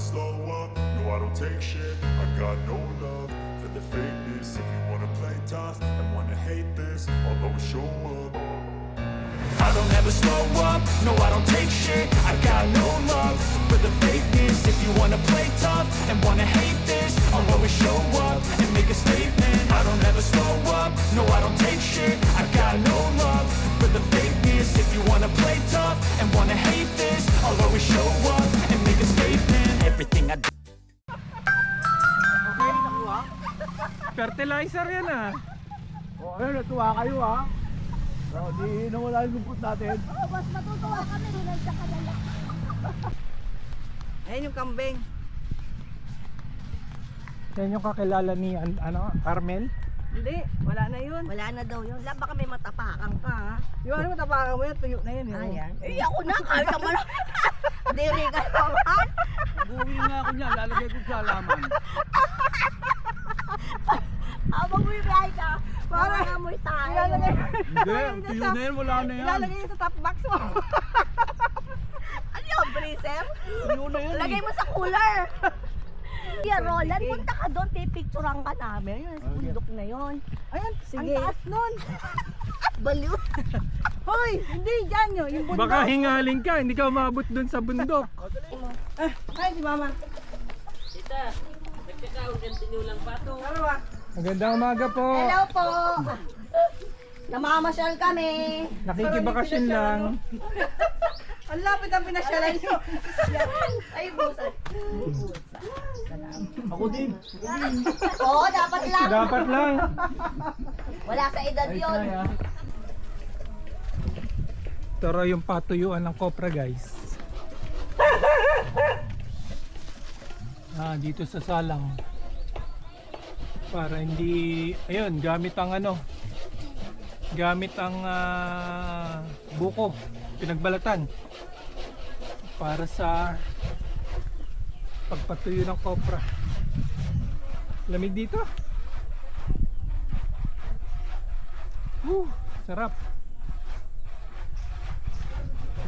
slow up, no I don't take shit. I got no love for the fakeness. If you wanna play tough and wanna hate this, I'll always show up. I don't ever slow up, no I don't take shit. I got no love for the fakeness. If you wanna play tough and wanna hate this, I'll always show up and make a statement. I don't ever slow up, no I don't take shit. I got no love for the fakeness. If you wanna play tough and wanna hate this, I'll always show up and make a statement. Everything I do. Okay, nakuha? Fertilizer yan ah. Okay, natuwa kayo ha. So, di nawala yung lungkot natin. Oo, mas matutuwa kami nung nandiyan ka na lang. Ayan yung kambing. Yan yung kakilala ni Carmel. Hindi, wala na yun. Wala na daw yun. Baka may matapakan ka ha. Yung ano matapakan mo yan, tuyo na yun. Ayan. Eh ako na, kahit naman. Diri ka naman. Buwi nga ako niya, lalagay ko sa alaman. Habang may biyahe ka, parang amoy tayo. Ilalagay. Hindi, tuyo na yan, wala na yan. Ilalagay yun sa top box mo. Ano yun, freezer? Tuyo na yan Lagay mo sa cooler. Yeah, Roland, punta ka doon, pipicturean ka namin. Yun, sa bundok na yun. Ayun, Sige. ang taas nun. Baliw. Hoy, hindi dyan yun, yung bundok. Baka hingaling ka, hindi ka umabot dun sa bundok. Ay, si mama. Tita, nagkakaunting lang pa to. Ano ba? Magandang umaga po. Hello po. Namamasyal kami. Nakikibakasyon lang. Ang lapit ang pinasyalan nyo. Ay, busan. Ako din. Oo, dapat lang. Dapat lang. Wala sa edad yun. Tara yung patuyuan ng kopra guys. Dito sa salang. Para hindi, ayun, gamit ang buko, pinagbalatan. Para sa pagpatuyo ng kopra. Lamig dito. Sarap.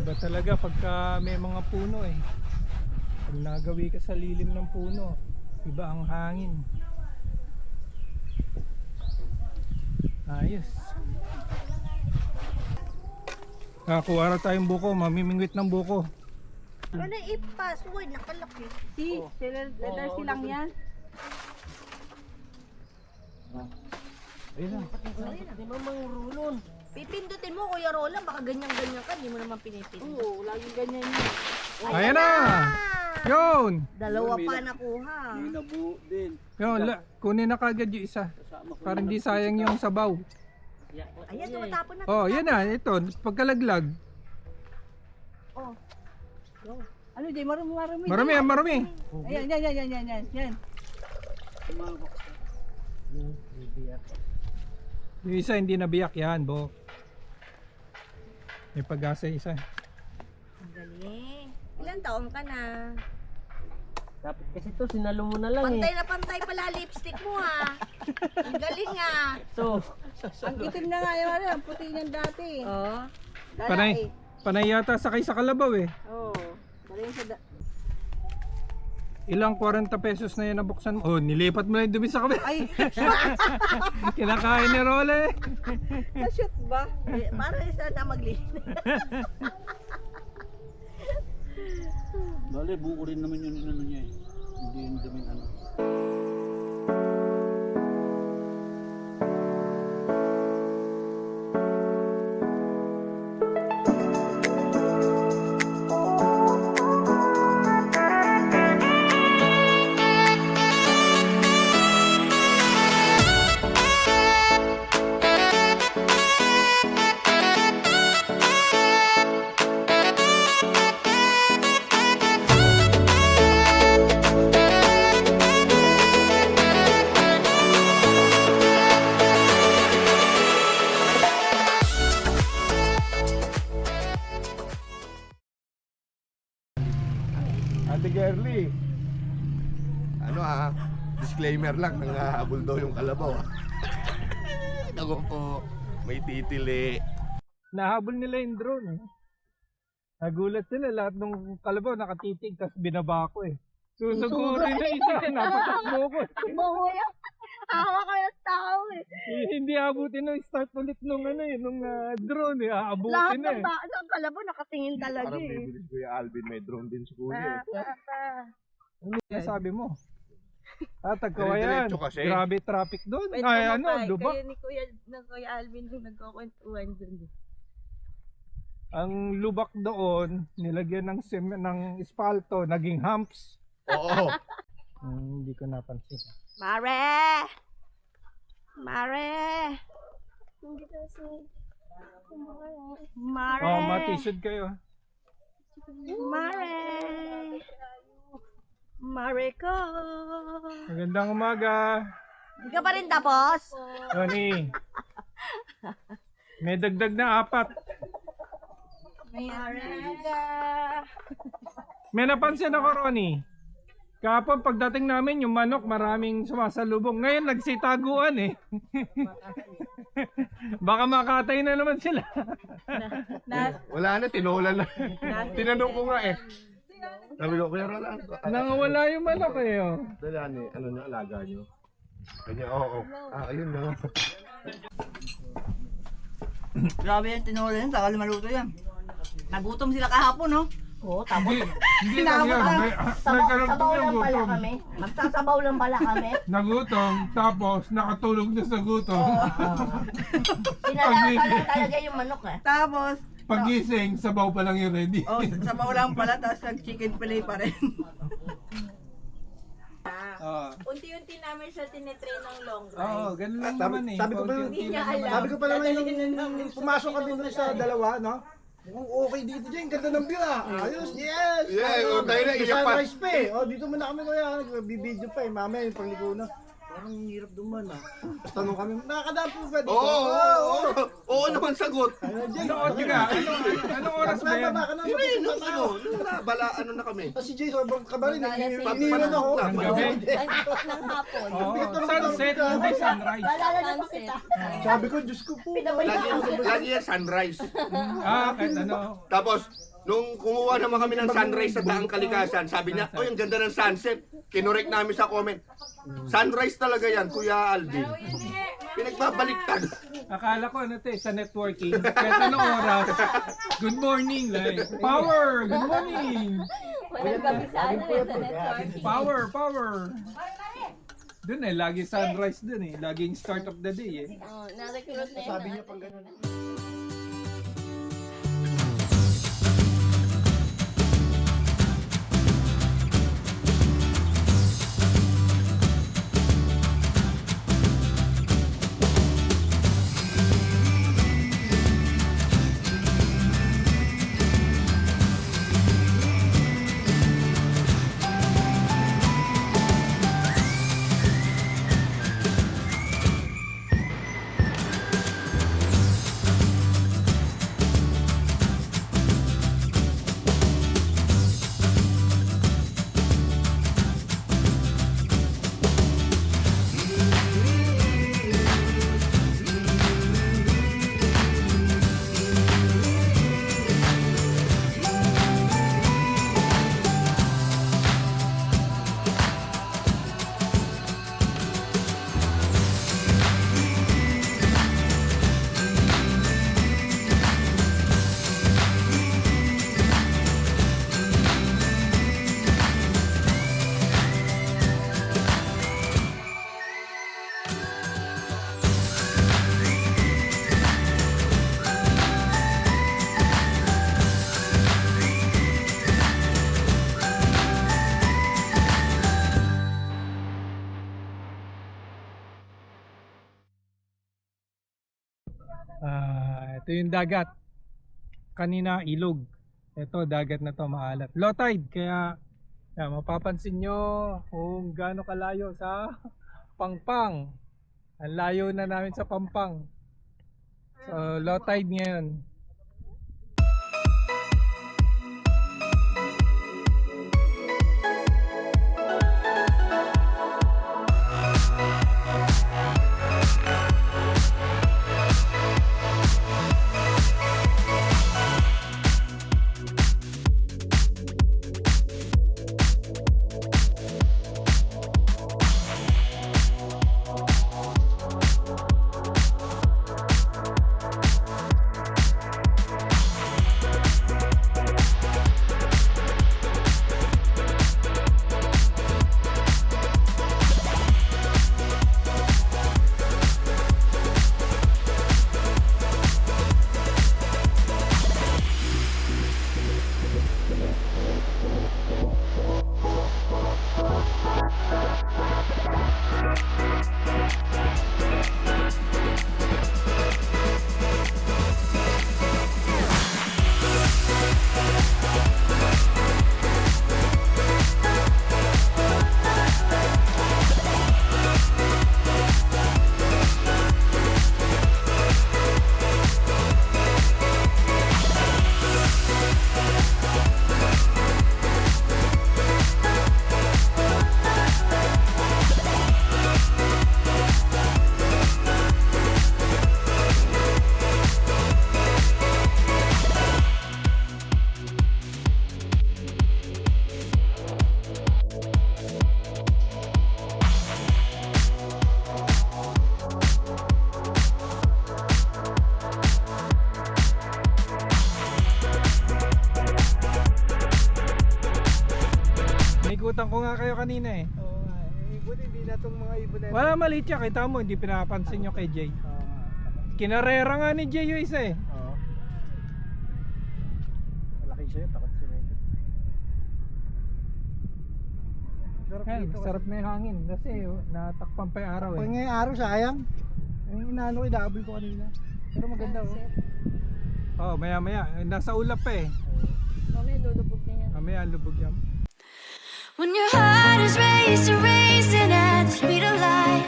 Iba talaga pagka may mga puno eh. Pag nagawi ka sa lilim ng puno, iba ang hangin. Ayos. Nakakuha na tayong buko, mamimingwit ng buko. Ano i-password? Nakalaki. Letter C lang yan. Ayun na. Di ba mang rulon? Pipindutin mo, Kuya Roland. Baka ganyan-ganyan ka. Hindi mo naman pinipindut. Oo, laging ganyan yun. Ayan na! Yun! Dalawa pa nakuha. May nabuo din. Yun, kunin na kagad yung isa. Para hindi sayang yung sabaw. Ayan, tumatapon na. Oh, yan na, ito, pagkalaglag. Oh. Ano, di marumi. Marami, marami. Ayan, yan. Yung isa hindi nabiyak yan, Bo. May pag-asa isa. Ang galing. Ilan taon ka na? Dapat kasi to, sinalo mo na lang Pantay eh. na pantay pala lipstick mo ha. Ang galing ha. So, Ang itim na nga yung ang puti niyan dati. Oh. Panay, panay yata sakay sa kalabaw eh. Oo. Galing sa Ilang 40 pesos na yan nabuksan mo. Oh, nilipat mo lang yung dumi sa kabe. Ay, Kinakain ni Role. na-shoot ba? Para isa na maglinis. Dali, buo rin naman yun ano niya eh. Hindi yung daming ano. Ate Girly, disclaimer lang, nangahabol daw yung kalabaw. Ako po, may titili. Nahabol nila yung drone eh. Nagulat sila, lahat ng kalabaw nakatitig, tapos binaba ko eh. Susugurin na isa. Napatakbo ko. Mahuya. Hawa ko yung tao eh. Hindi abutin ng start ulit nung drone eh. Lahat Aabutin na ng eh. tao ng kalabo nakatingin talaga Parang eh. bibilis Kuya Alvin, may drone din si Kuya. Ano yung sabi mo? Tagkawayan. Dire-diretso kasi. Grabe traffic doon. Wait, Ay, namatay. lubak. Kayo ni Kuya Alvin nung nagkukwentuhan dun. Ang lubak doon, nilagyan ng espalto, naging humps. Oo. Hindi ko napansin. Mare! Mare! Hindi kasi. Mare! Oh, matisod kayo. Mare! Mare ko! Magandang umaga. Hindi ka pa rin tapos? Ronnie. May dagdag na 4. Mare! May napansin ako, Ronnie. Kapag pagdating namin, yung manok, maraming sumasalubong. Ngayon, nagsitaguan eh. Baka makatay na naman sila. Wala na, tinulan na. Tinanong ko nga eh. Sabi ko, Kuya Roland, Nangawala yung manok eh. Oh. dalan eh, ano nyo, alaga nyo? Kanya, oo. Ayun na. Grabe yung tinula yan, takal maluto yan. Nagutom sila kahapon, no? Oo, tapos. Hindi lang yan. Nagkaroon Sabaw ng lang pala gutom. kami. Magsasabaw lang pala kami. Nagutom, tapos nakatulog na sa gutom. Pinalasa lang talaga yung manok eh. Tapos, Pagising, sabaw pa lang yung ready. sabaw lang pala, tapos nag-chicken fillet pa rin. Unti-unti namin siya tinitrain ng long Oo, ganun lang naman eh. Sabi ko pa, Paunti-unti lang naman. sabi ko pa naman yung pumasok kami doon sa dalawa, no? Mukhang okay dito dyan, ganda ng view ah. Ayos, yes! Yeah, tayo na, iyak pa. Sunrise pa eh. Oh, dito muna kami kuya, nagbibideo pa eh. Mamaya yung pagligo na. Parang hirap duman ah. Tapos tanong kami, nakakadaan po ba dito? Oo naman sagot. Ano dyan? Ano, teka, anong oras ba yan? Sino yun? Bala, ano na kami. Si Jay, sobrang kabarin. Pag- Iniwan ako. Ng gabi? Ng hapon. Oo, sunset, hindi sunrise. Naalala na pa kita. Sabi ko, Diyos ko po. Lagi yan sunrise. Kahit ano. Tapos, nung kumuha naman kami ng sunrise sa Daang Kalikasan, sabi niya, "Oy, ang ganda ng sunset." Kinorek namin sa comment. Sunrise talaga yan, Kuya Alvin. Pinagbabaliktad. Akala ko sa networking. Kahit anong oras. Good morning, like. Power! Good morning! Walang gabi sa ano eh, sa network. Power! Dun eh, lagi sunrise dun eh. Laging start of the day eh. Oh, na-recruit na yun. Sabi niya pang ganun. Ito yung dagat. Kanina ilog. Ito dagat na to maalat. Low tide kaya mapapansin nyo kung gaano kalayo sa Pangpang. Ang layo na namin sa Pampang. So low tide ngayon. Naikutan ko nga kayo kanina eh. Oo nga. Buti hindi na itong mga ibon na ito. Wala maliit siya, kita mo, hindi pinapansin nyo kay Jay. Kinarera nga ni Jay yung isa eh. Oo. Malaki siya yun, takot sila ito. Sarap Yan, dito. sarap na yung hangin kasi natakpan pa yung araw Pag eh. ngayong araw, sayang. Yung inaano ko, inaabol ko kanina. Pero maganda oh. Oh, maya maya, nasa ulap pa eh. Mamaya lulubog na yan. Mamaya lubog yan. When your heart is racing, racing at the speed of light,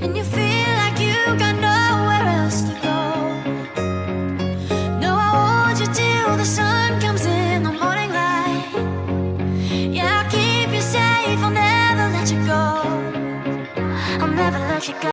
and you feel like you got nowhere else to go. No, I'll hold you till the sun comes in the morning light. Yeah, I'll keep you safe, I'll never let you go. I'll never let you go.